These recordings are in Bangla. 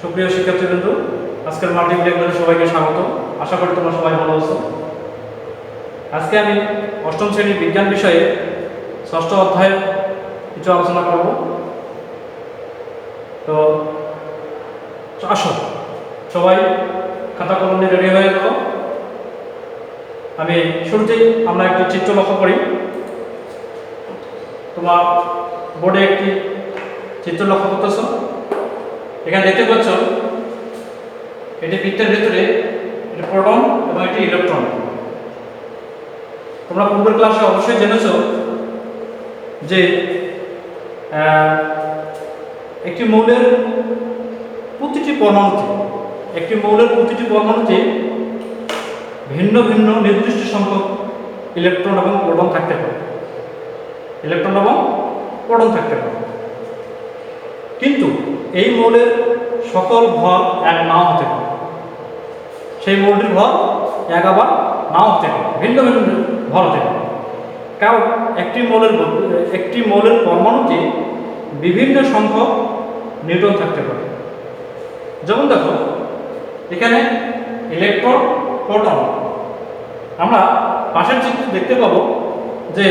সুপ্রিয় শিক্ষার্থীবৃন্দ, আজকের মাল্টিমিডিয়া ক্লাসে সবাইকে স্বাগত। আশা করি তোমরা সবাই ভালো আছো। আজকে আমি অষ্টম শ্রেণীর বিজ্ঞান বিষয়ে ষষ্ঠ অধ্যায়ের কিছু আলোচনা করব। তো আসো সবাই খাতা কলম নিয়ে রেডি হয়ে যাও। আমি শুরুতেই আমরা একটি চিত্র লক্ষ্য করি। তোমার বোর্ডে একটি চিত্র লক্ষ্য করতেছো। এখানে দেখতে পাচ্ছ এটি বৃত্তের ভিতরে এটি প্রোটন এবং এটি ইলেকট্রন। তোমরা পূর্বের ক্লাসে অবশ্যই জেনেছ যে একটি মৌলের প্রতিটি পরমাণুতে ভিন্ন ভিন্ন নির্দিষ্ট সংখ্যক ইলেকট্রন এবং প্রোটন থাকতে পারে। কিন্তু এই মৌলের সকল ভর এক নাও হতে পারে। সেই মৌলটির ভর এক আবার নাও হতে পারে, ভিন্ন ভিন্ন ভর হতে পারে। কারণ একটি মৌলের পরমাণুতে বিভিন্ন সংখ্যক নিউট্রন থাকতে পারে। যেমন দেখো এখানে ইলেকট্রন, প্রোটন। আমরা পাশের চিত্রে দেখতে পাবো যে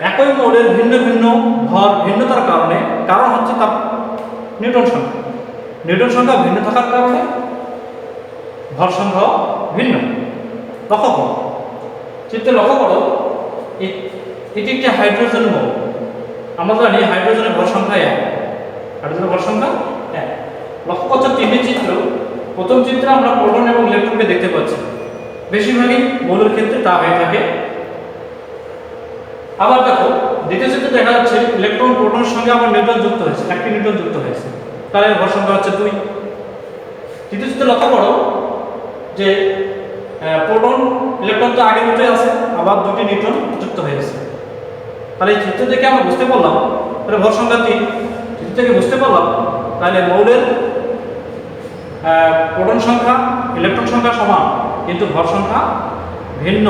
একই মৌলের ভিন্ন ভিন্ন ভর ভিন্নতার কারণ হচ্ছে তার নিউট্রন সংখ্যা ভিন্ন থাকার কারণে ভর সংখ্যা ভিন্ন। চিত্রে লক্ষ্য করো এটি একটি হাইড্রোজেন মৌল। আমরা জানি হাইড্রোজেনের ভর সংখ্যা 1। লক্ষ্য করছো তিনটি চিত্র। প্রথম চিত্রে আমরা প্রোটন এবং ইলেকট্রনকে দেখতে পাচ্ছি। বেশিরভাগই মৌলের ক্ষেত্রে তা হয়ে থাকে। আবার দেখো দ্বিতীয় চিত্রে দেখা যাচ্ছে ইলেকট্রন প্রোটনের সঙ্গে আবার নিউট্রন যুক্ত হয়েছে, একটি নিউট্রন যুক্ত হয়েছে, তার ভর সংখ্যা হচ্ছে 2। তৃতীয় চিত্রে লক্ষ্য করো যে প্রোটন ইলেকট্রন তো আগে দুটোই আছে, আবার দুটি নিউট্রন যুক্ত হয়েছে। তাহলে এই চিত্র থেকে আমরা বুঝতে পারলাম তাহলে ভর সংখ্যা 3। চিত্র থেকে বুঝতে পারলাম তাহলে মৌলের প্রোটন সংখ্যা ইলেকট্রন সংখ্যা সমান, কিন্তু ভর সংখ্যা ভিন্ন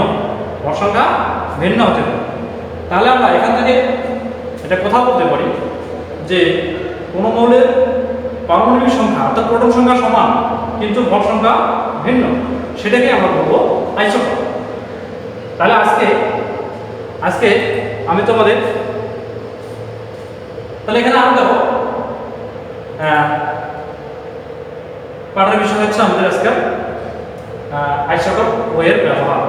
হতে পারে। তাহলে আমরা এখান থেকে এটা কথা বলতে পারি যে কোনো মৌলের পারমাণবিক সংখ্যা অর্থাৎ প্রোটন সংখ্যা সমান কিন্তু ভর সংখ্যা ভিন্ন, সেটাকে আমরা বলবো আইসোটোপ। তাহলে আজকে আমি তোমাদের তাহলে এখানে আরো দেখো পাঠের বিষয় হচ্ছে আমাদের আজকে আইসোটোপ ও এর ব্যবহার।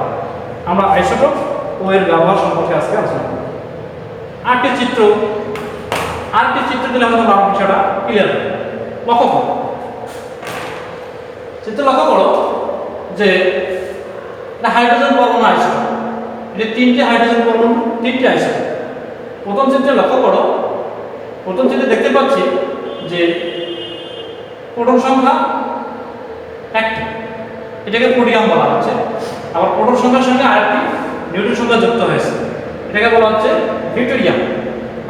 আমরা আইসোটোপ ও এর ব্যবহার সম্পর্কে আজকে আলোচনা করব। আরেকটি চিত্র দিলে আমাদের বিষয়টা ক্লিয়ার হবে। লক্ষ্য করো যে হাইড্রোজেন পরমাণু আইসোটোপ। এটা 3টে হাইড্রোজেন পরমাণু, 3টে আইসোটোপ। প্রথম চিত্রে লক্ষ্য করো, প্রথম চিত্রে দেখতে পাচ্ছি যে প্রোটন সংখ্যা 1টি, এটাকে পোডিয়াম বলা হচ্ছে। আবার প্রোটন সংখ্যার সঙ্গে আরেকটি নিউট্রন সংখ্যা যুক্ত হয়েছে, এটাকে বলা হচ্ছে ডিউটেরিয়াম।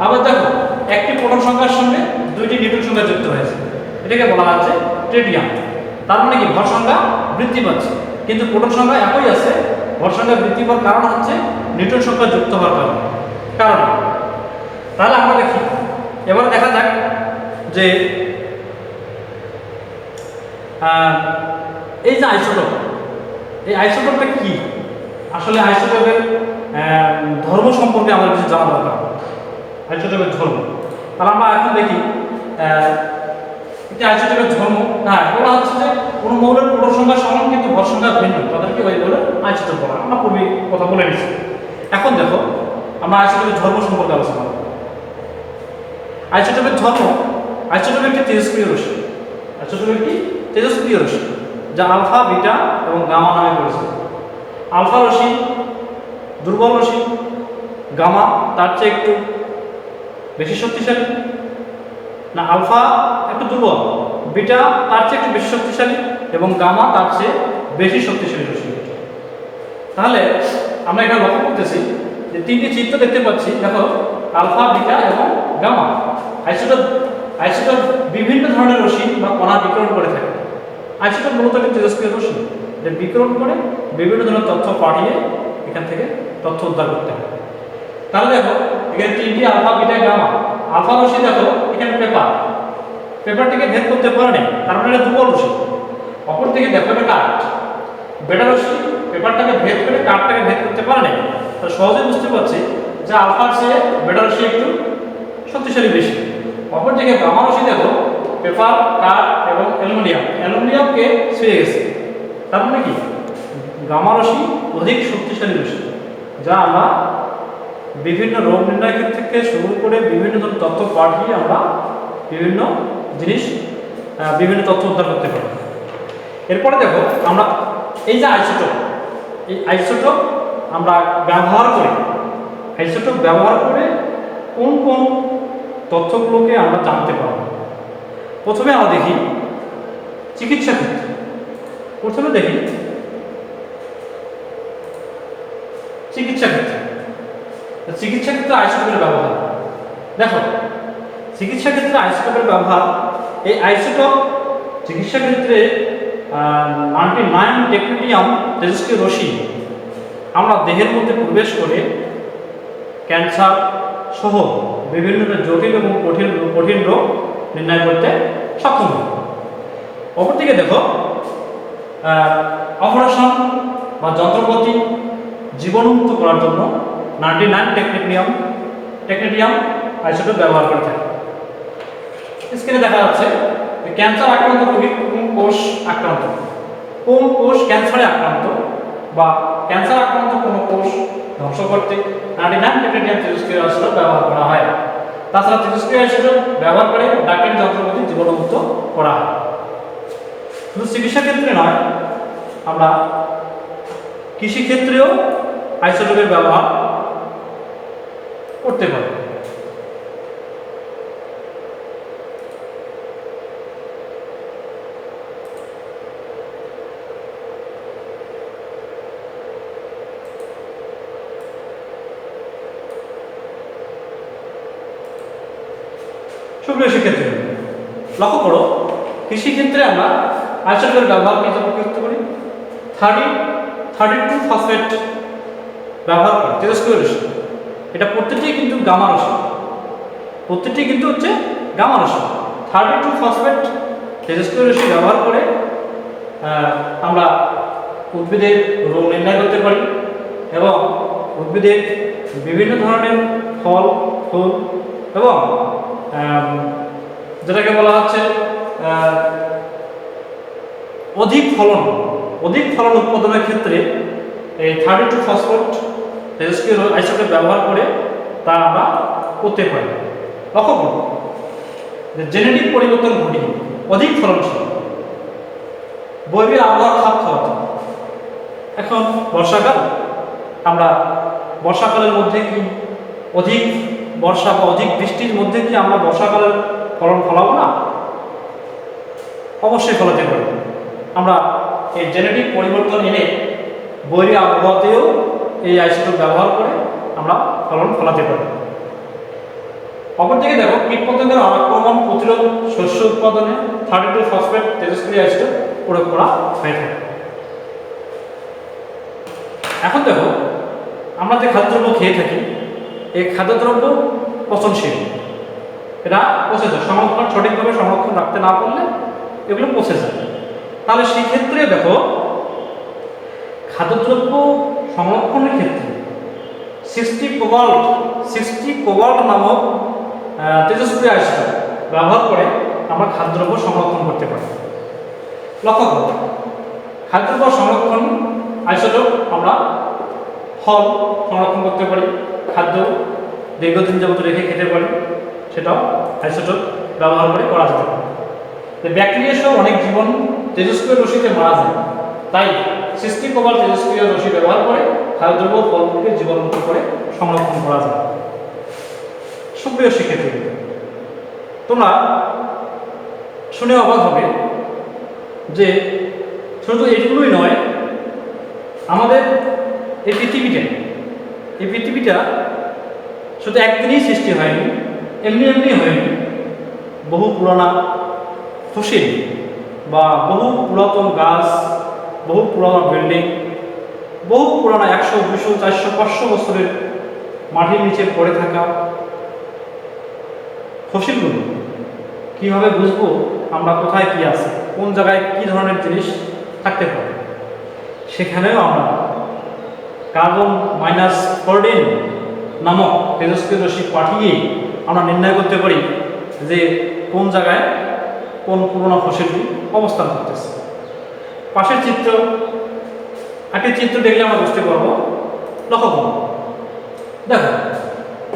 আবার দেখো একটি প্রোটন সংখ্যার সঙ্গে 2টি নিউট্রন সংখ্যা যুক্ত হয়েছে, এটাকে বলা হচ্ছে ট্রিটিয়াম। তার মানে কি ভর সংখ্যা বৃদ্ধি পাচ্ছে, কিন্তু প্রোটন সংখ্যা একই আছে। ভর সংখ্যা বৃদ্ধি পাওয়ার কারণ হচ্ছে নিউট্রন সংখ্যা যুক্ত হওয়ার কারণে। তাহলে আমরা দেখি, এবারে দেখা যাক যে এই যে এই আইসোটোপটা কি। আসলে আইসোটোপের ধর্ম সম্পর্কে আমাদের কিছু জানা দরকার। আইসোটোপের ধর্ম, তাহলে আমরা এখন দেখি একটি আইসোটোপের ধর্ম। বলা হচ্ছে যে কোনো মৌলের প্রোটন সংখ্যা সমান কিন্তু ভর সংখ্যা ভিন্ন, তাদেরকে ওই বলে আইসোটোপ বলা। আমরা পূর্বে কথা বলে নিচ্ছি। এখন দেখো আমরা আইসোটোপের ধর্ম সম্পর্কে আলোচনা করব। আইসোটোপের একটি তেজস্ক্রিয় রশ্মি, যা আলফা, বিটা এবং গামা নামে পরিচিত। আলফা রশ্মি দুর্বল রশ্মি, গামা তার চেয়ে একটু বেশি শক্তিশালী। আলফা একটু দুর্বল, বিটা তার চেয়ে একটু বেশি শক্তিশালী এবং গামা তার চেয়ে বেশি শক্তিশালী রশ্মি। তাহলে আমরা এখানে লক্ষ্য করতেছি যে 3টি চিত্র দেখতে পাচ্ছি। দেখো আলফা, বিটা এবং গামা। আইসোটোপ বিভিন্ন ধরনের রশ্মি বা কণা বিকিরণ করে থাকে। আইসোটোপ মূলত একটি তেজস্ক্রিয় রশ্মি, যে বিকিরণ করে বিভিন্ন ধরনের তথ্য পাঠিয়ে এখান থেকে তথ্য উদ্ধার করতে হয়। তাহলে দেখো এখানে 3টি আলফা, বিটা, গামা। আলফা রশ্মি দেখো এখানে পেপার, পেপারটিকে ভেদ করতে পারে নাই, তার মানে এটা দুর্বল রশ্মি। অপর দিকে দেখো এটা কাঠ, বেটা রশ্মি পেপারটাকে ভেদ করে কাঠটাকে ভেদ করতে পারে নাই। তাহলে সহজেই বুঝতে পারছি যে আলফার চেয়ে বেটা রশ্মি একটু শক্তিশালী বেশি। অপর দিকে গামা রশ্মি দেখো পেপার, কাঠ এবং অ্যালুমিনিয়ামকে ছুঁয়ে গেছে। তার মানে কি গামা রশ্মি অধিক শক্তিশালী রশ্মি, যা আমরা বিভিন্ন রোগ নির্ণয়ের ক্ষেত্রে থেকে শুরু করে বিভিন্ন ধরনের তথ্য পাঠিয়ে আমরা বিভিন্ন জিনিস বিভিন্ন তথ্য উদ্ধার করতে পারি। এরপরে দেখো আমরা এই যে আইসোটোপ, এই আইসোটোপ আমরা ব্যবহার করে কোন কোন তথ্যগুলোকে আমরা জানতে পারব। প্রথমে আমরা দেখি চিকিৎসা ক্ষেত্রে। চিকিৎসা ক্ষেত্রে আইসোটোপের ব্যবহার দেখো। চিকিৎসা ক্ষেত্রে আইসোটোপের ব্যবহার, এই আইসোটোপ চিকিৎসা ক্ষেত্রে 99 টেকনিডিয়াম তেজস্ক্রিয় রশ্মি আমরা দেহের মধ্যে প্রবেশ করে ক্যান্সার সহ বিভিন্ন জটিল এবং কঠিন রোগ নির্ণয় করতে সক্ষম হয়। অপরদিকে দেখো অপারেশন বা যন্ত্রপাতি জীবাণুমুক্ত করার জন্য 99 টেকনিডিয়াম আইসোটোপ ব্যবহার করে থাকে। স্ক্রিনে দেখা যাচ্ছে ক্যান্সার আক্রান্ত রোগীর কোন কোষ ক্যান্সারে আক্রান্ত বা ক্যান্সার আক্রান্ত কোন কোষ ধ্বংস করতে 99 টেকনিডিয়াম তেজস্ক্রিয় আইসোটোপ ব্যবহার করা হয়। তাছাড়া তেজস্ক্রিয় আইসোটোপ ব্যবহার করে ডাক্তারি যন্ত্রপাতি জীবাণুমুক্ত করা হয়। শুধু চিকিৎসা ক্ষেত্রে নয়, আমরা কৃষি ক্ষেত্রেও আইসোটোপের ব্যবহার করতে পারি। সুপ্রিয় শিক্ষার্থী লক্ষ্য করো, কৃষিক্ষেত্রে আমরা আইসোটোপের ব্যবহার করতে পারি। 32 ফসফেট ব্যবহার করে তেজস্ক্রিয় রশ্মি, এটা প্রত্যেকটি কিন্তু গামা রশ্মি, হচ্ছে গামা রশ্মি। 32 ফসফেট তেজস্ক্রিয় রশ্মি ব্যবহার করে আমরা উদ্ভিদের রোগ নির্ণয় করতে পারি এবং উদ্ভিদের বিভিন্ন ধরনের ফল, ফুল এবং যেটাকে বলা হচ্ছে অধিক ফলন উৎপাদনের ক্ষেত্রে এই 32 ফসফেট তেজস্ক্রিয় আইসোটোপ ব্যবহার করে তা আমরা করতে পারি। লক্ষ্য করুন যে জেনেটিক পরিবর্তন ঘটিয়ে অধিক ফলনশীল বৈরী আবহাওয়ার খাপ খাওয়াতে। এখন বর্ষাকাল, আমরা বর্ষাকালের মধ্যে কি অধিক বর্ষা বা অধিক বৃষ্টির মধ্যে কি আমরা বর্ষাকালের ফলন ফলাবো না? অবশ্যই ফলাতে পারি। আমরা এই জেনেটিক পরিবর্তন এনে বৈরী আবহাওয়াতেও এই আইসোটোপ ব্যবহার করে আমরা ফলন ফলাতে পারি। অপরদিকে দেখো কীটপতঙ্গের আক্রমণ প্রতিরোধ শস্য উৎপাদনে 32 ফসফেট তেজস্ক্রিয় আইসোটোপ প্রয়োগ করা হয়ে থাকে। এখন দেখো আমরা যে খাদ্যদ্রব্য খেয়ে থাকি, এই খাদ্যদ্রব্য পচনশীল, এরা পচে যায়, সঠিকভাবে সংরক্ষণ রাখতে না পারলে এগুলো পচে যায়। তাহলে সেই ক্ষেত্রে দেখো খাদ্যদ্রব্য সংরক্ষণের ক্ষেত্রে 60 কোবাল্ট নামক তেজস্ক্রিয় আইসোটোপ ব্যবহার করে আমরা খাদ্যদ্রব্য সংরক্ষণ করতে পারি। লক্ষ্য করো খাদ্যদ্রব্য সংরক্ষণ আইসোটোপ আমরা ফল সংরক্ষণ করতে পারি, খাদ্য দীর্ঘদিন যাবত রেখে খেতে পারি, সেটাও আইসোটোপ ব্যবহার করে করা যেতে পারে। ব্যাকটেরিয়া সহ অনেক জীবাণু তেজস্ক্রিয় রশ্মিতে মারা যায়, তাই 60 কোবাল্ট তেজস্ক্রিয় রশ্মি ব্যবহার করে খাদ্যদ্রব্য ফলগুলোকে জীবাণুমুক্ত করে সংরক্ষণ করা যায়। সুপ্রিয় শিক্ষার্থী, তোমরা শুনে অবাক হবে যে শুধু এগুলোই নয়, আমাদের এই পৃথিবীটা শুধু একদিনই সৃষ্টি হয়নি, এমনি হয়নি। বহু পুরানা ফসিল বা বহু পুরাতন গাছ, বহু পুরানো বিল্ডিং, বহু পুরানো 100, 200, 400, 500 বছরের মাটির নিচে পড়ে থাকা ফসিলগুলো কীভাবে বুঝবো আমরা কোথায় কি আছে, কোন জায়গায় কী ধরনের জিনিস থাকতে পারে, সেখানেও আমরা কার্বন-14 নামক তেজস্ক্রিয় রশ্মি পাঠিয়ে আমরা নির্ণয় করতে পারি যে কোন জায়গায় কোন পুরোনো ফসিলটি অবস্থান করতেছে। পাশের চিত্র, একটি চিত্র দেখলে আমরা বুঝতে পারবো। লক্ষ্য করুন, দেখো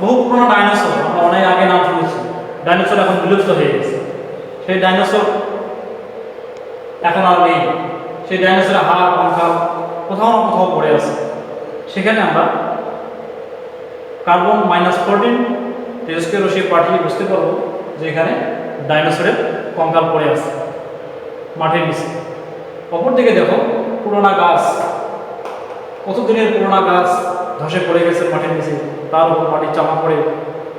বহু পুরোনো ডাইনোসর, আমরা অনেক আগে নাম শুনেছি, ডাইনোসর এখন বিলুপ্ত হয়ে গেছে। সেই ডাইনোসর এখন আর নেই, সেই ডাইনোসরের হাড় কঙ্কাল কোথাও না কোথাও পড়ে আছে। সেখানে আমরা কার্বন-14 তেজস্ক্রিয় রশ্মি পাঠিয়ে বুঝতে পারবো যে এখানে ডাইনোসরের কঙ্কাল পড়ে আছে মাটির নিচে। অপরদিকে দেখো পুরোনো গাছ, কতদিনের পুরোনো গাছ ধসে পড়ে গেছে মাটির নিচে, তার উপর মাটির চাপা পড়ে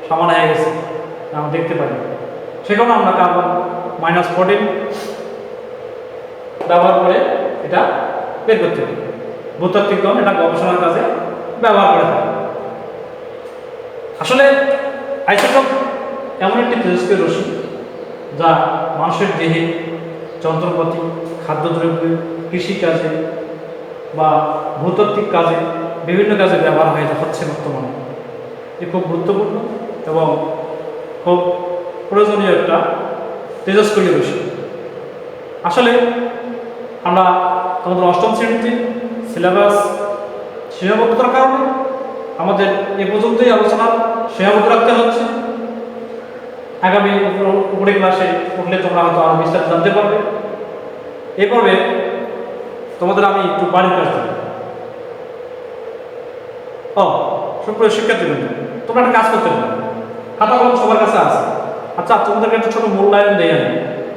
সমান হয়ে গেছে, আমরা দেখতে পাই। সেখানে আমরা কার্বন-14 ব্যবহার করে এটা বের করতে পারি। ভূতাত্ত্বিকগণ এটা গবেষণার কাজে ব্যবহার করে থাকে। আসলে আইসোটোপ এমন একটি তেজস্ক্রিয় রশ্মি যা মানুষের দেহে, যন্ত্রপাতি, খাদ্যদ্রব্য, কৃষিকাজে বা ভূতাত্ত্বিক কাজে, বিভিন্ন কাজে ব্যবহার হয়ে হচ্ছে বর্তমানে। এ খুব গুরুত্বপূর্ণ এবং খুব প্রয়োজনীয় একটা তেজস্ক্রিয় রশ্মি। আসলে আমরা তোমাদের অষ্টম শ্রেণীতে সিলেবাস সীমাবদ্ধতার কারণে আমাদের এ পর্যন্তই আলোচনার সীমাবদ্ধ রাখতে হচ্ছে। আগামী উপরে ক্লাসে পড়লে তোমরা হয়তো আরও বিস্তারিত জানতে পারবে। এই পর্বে তোমাদের আমি একটু বাড়ির কাজ দেব। সুপ্রিয় শিক্ষার্থীবৃন্দ, তোমরা একটা কাজ করতে পারো, খাতা কলম সবার কাছে আছে। আচ্ছা, তোমাদেরকে একটা ছোটো মূল্যায়ন দিয়ে আনি,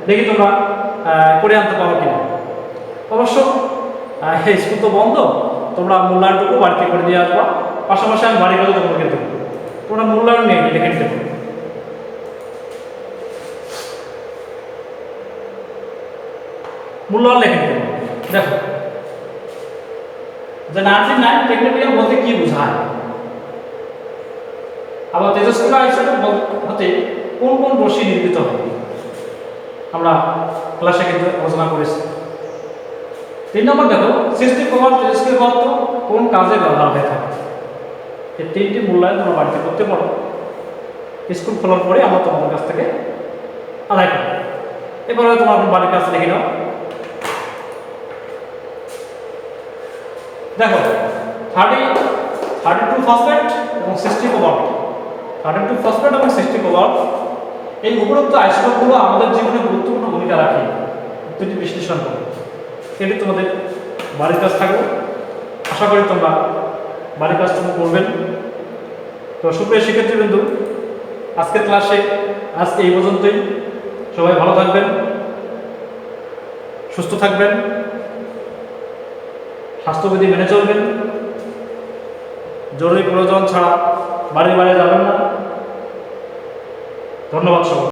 দেখি তোমরা করে আনতে পারো কিনা। অবশ্য স্কুল তো বন্ধ, তোমরা মূল্যায়নটুকু বাড়িতে করে দিয়ে আসবা। পাশাপাশি আমি বাড়ি গেলে তোমাদেরকে দেবো, তোমরা মূল্যায়ন নিয়ে লিখে নিতে পারো। মূল্যায়ন লিখে নিতে পারো। দেখো যে নার্সিং লাইন টেকনিক্যাল বলতে কি বোঝায়, আবার তেজস্ক্রিয় আইসোটোপ হতে কোন কোন রশ্মি নির্মিত হয়, আমরা ক্লাসে কিন্তু আলোচনা করেছি। 3 নম্বর দেখো সৃষ্টি প্রভাব তেজস্ক্রিয় পদার্থ কোন কাজে ব্যবহার হয়ে থাকে। এই 3টি মূল্যায়ন তোমরা বাড়িতে করতে পারো। স্কুল খোলার পরে আমরা তোমাদের কাছ থেকে আদায় করব। এবারে তোমার বাড়ির কাছে লিখে নাও। দেখো 32 ফসফেট এবং 60 কোবাল্ট, 32 ফসফেট এবং 60 কোবাল্ট, এই উপরোক্ত আইসোটোপগুলো আমাদের জীবনে গুরুত্বপূর্ণ ভূমিকা রাখে। দুটি বিশ্লেষণ করো, এটি তোমাদের বাড়ির কাজ থাকবে। আশা করি তোমরা বাড়ির কাজ তুমি করবেন। তো সুপ্রিয় শিক্ষার্থীবৃন্দ, আজকের ক্লাসে আজকে এই পর্যন্তই। সবাই ভালো থাকবেন, সুস্থ থাকবেন, স্বাস্থ্যবিধি মেনে চলবেন, জরুরি প্রয়োজন ছাড়া বাড়ি বাইরে যাবেন না। ধন্যবাদ সবাই।